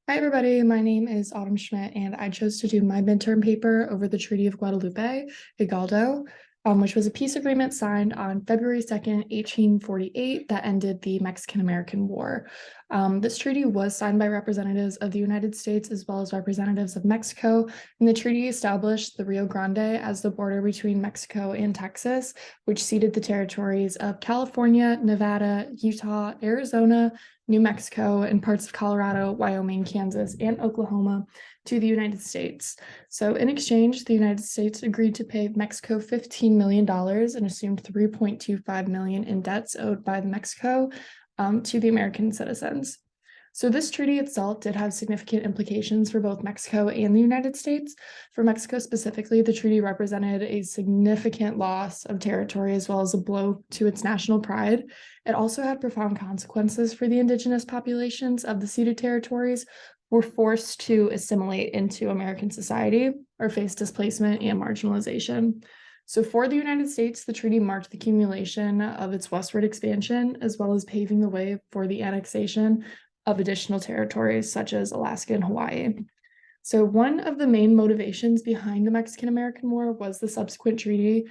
Hi, everybody. My name is Autumn Schmidt, and I chose to do my midterm paper over the Treaty of Guadalupe, Hidalgo, which was a peace agreement signed on February 2nd, 1848, that ended the Mexican-American War. This treaty was signed by representatives of the United States as well as representatives of Mexico, and the treaty established the Rio Grande as the border between Mexico and Texas, which ceded the territories of California, Nevada, Utah, Arizona, New Mexico, and parts of Colorado, Wyoming, Kansas, and Oklahoma to the United States. So in exchange, the United States agreed to pay Mexico $15 million and assumed $3.25 million in debts owed by Mexico to the American citizens. So this treaty itself did have significant implications for both Mexico and the United States. For Mexico specifically, the treaty represented a significant loss of territory as well as a blow to its national pride. It also had profound consequences for the indigenous populations of the ceded territories who were forced to assimilate into American society or face displacement and marginalization. So for the United States, the treaty marked the accumulation of its westward expansion, as well as paving the way for the annexation of additional territories such as Alaska and Hawaii. So one of the main motivations behind the Mexican-American War was the subsequent treaty,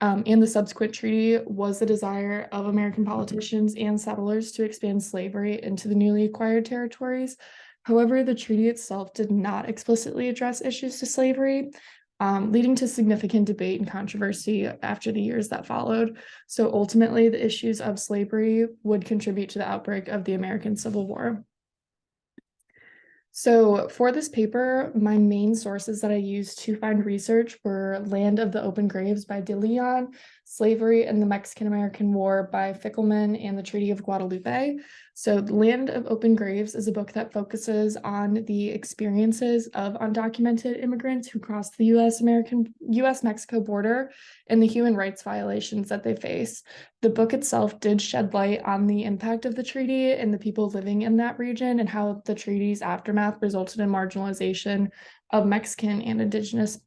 and the subsequent treaty was the desire of American politicians and settlers to expand slavery into the newly acquired territories. However, the treaty itself did not explicitly address issues to slavery, leading to significant debate and controversy after the years that followed. So ultimately, the issues of slavery would contribute to the outbreak of the American Civil War. So for this paper, my main sources that I used to find research were Land of the Open Graves by De Leon, Slavery and the Mexican-American War by Fickelman, and the Treaty of Guadalupe. So Land of Open Graves is a book that focuses on the experiences of undocumented immigrants who crossed the US-Mexico border and the human rights violations that they face. The book itself did shed light on the impact of the treaty and the people living in that region and how the treaty's aftermath resulted in marginalization of Mexican and indigenous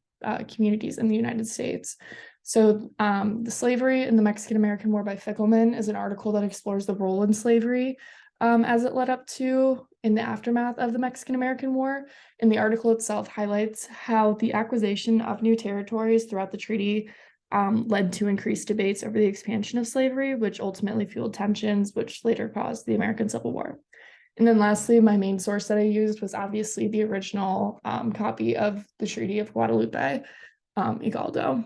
communities in the United States. So The Slavery in the Mexican-American War by Fickelman is an article that explores the role in slavery as it led up to in the aftermath of the Mexican-American War. And the article itself highlights how the acquisition of new territories throughout the treaty led to increased debates over the expansion of slavery, which ultimately fueled tensions, which later caused the American Civil War. And then lastly, my main source that I used was obviously the original copy of the Treaty of Guadalupe, Hidalgo.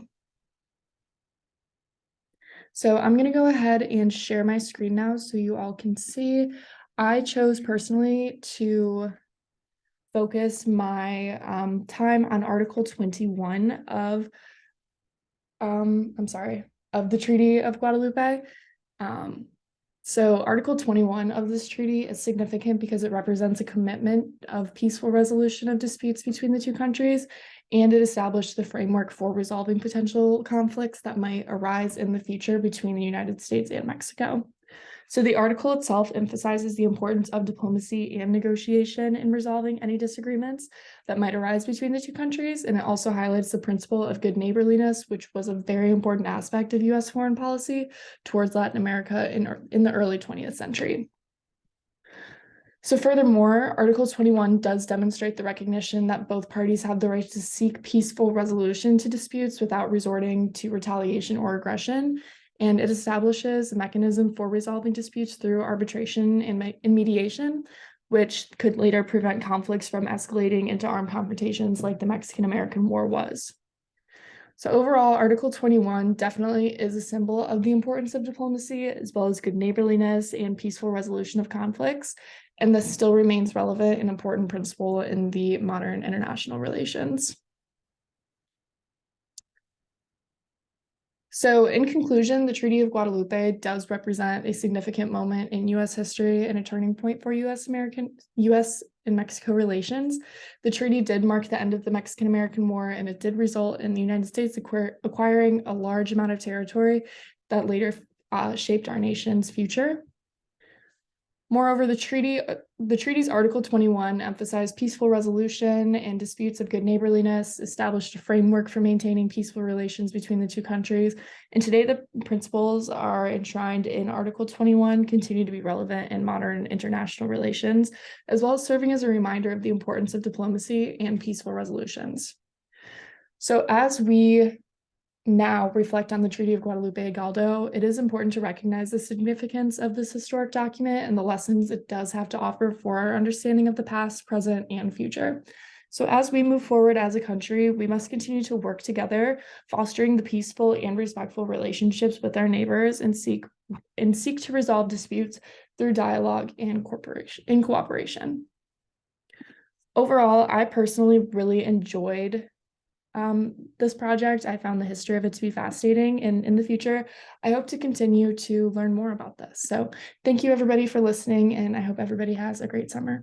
So I'm going to go ahead and share my screen now so you all can see. I chose personally to focus my time on Article 21 of the Treaty of Guadalupe. So Article 21 of this treaty is significant because it represents a commitment of peaceful resolution of disputes between the two countries, and it established the framework for resolving potential conflicts that might arise in the future between the United States and Mexico. So the article itself emphasizes the importance of diplomacy and negotiation in resolving any disagreements that might arise between the two countries, and it also highlights the principle of good neighborliness, which was a very important aspect of U.S. foreign policy towards Latin America in the early 20th century. So furthermore, Article 21 does demonstrate the recognition that both parties have the right to seek peaceful resolution to disputes without resorting to retaliation or aggression. And it establishes a mechanism for resolving disputes through arbitration and mediation, which could later prevent conflicts from escalating into armed confrontations like the Mexican-American War was. So overall, Article 21 definitely is a symbol of the importance of diplomacy, as well as good neighborliness and peaceful resolution of conflicts. And this still remains relevant and important principle in the modern international relations. So in conclusion, the Treaty of Guadalupe does represent a significant moment in U.S. history and a turning point for U.S. and Mexico relations. The treaty did mark the end of the Mexican-American War, and it did result in the United States acquiring a large amount of territory that later shaped our nation's future. Moreover, the treaty's Article 21 emphasized peaceful resolution and disputes of good neighborliness, established a framework for maintaining peaceful relations between the two countries. And today, the principles are enshrined in Article 21, continue to be relevant in modern international relations, as well as serving as a reminder of the importance of diplomacy and peaceful resolutions. So as we now reflect on the Treaty of Guadalupe Hidalgo, it is important to recognize the significance of this historic document and the lessons it does have to offer for our understanding of the past, present, and future. So as we move forward as a country, we must continue to work together, fostering the peaceful and respectful relationships with our neighbors and seek to resolve disputes through dialogue and cooperation. Overall, I personally really enjoyed this project. I found the history of it to be fascinating, and in the future, I hope to continue to learn more about this. So thank you everybody for listening, and I hope everybody has a great summer.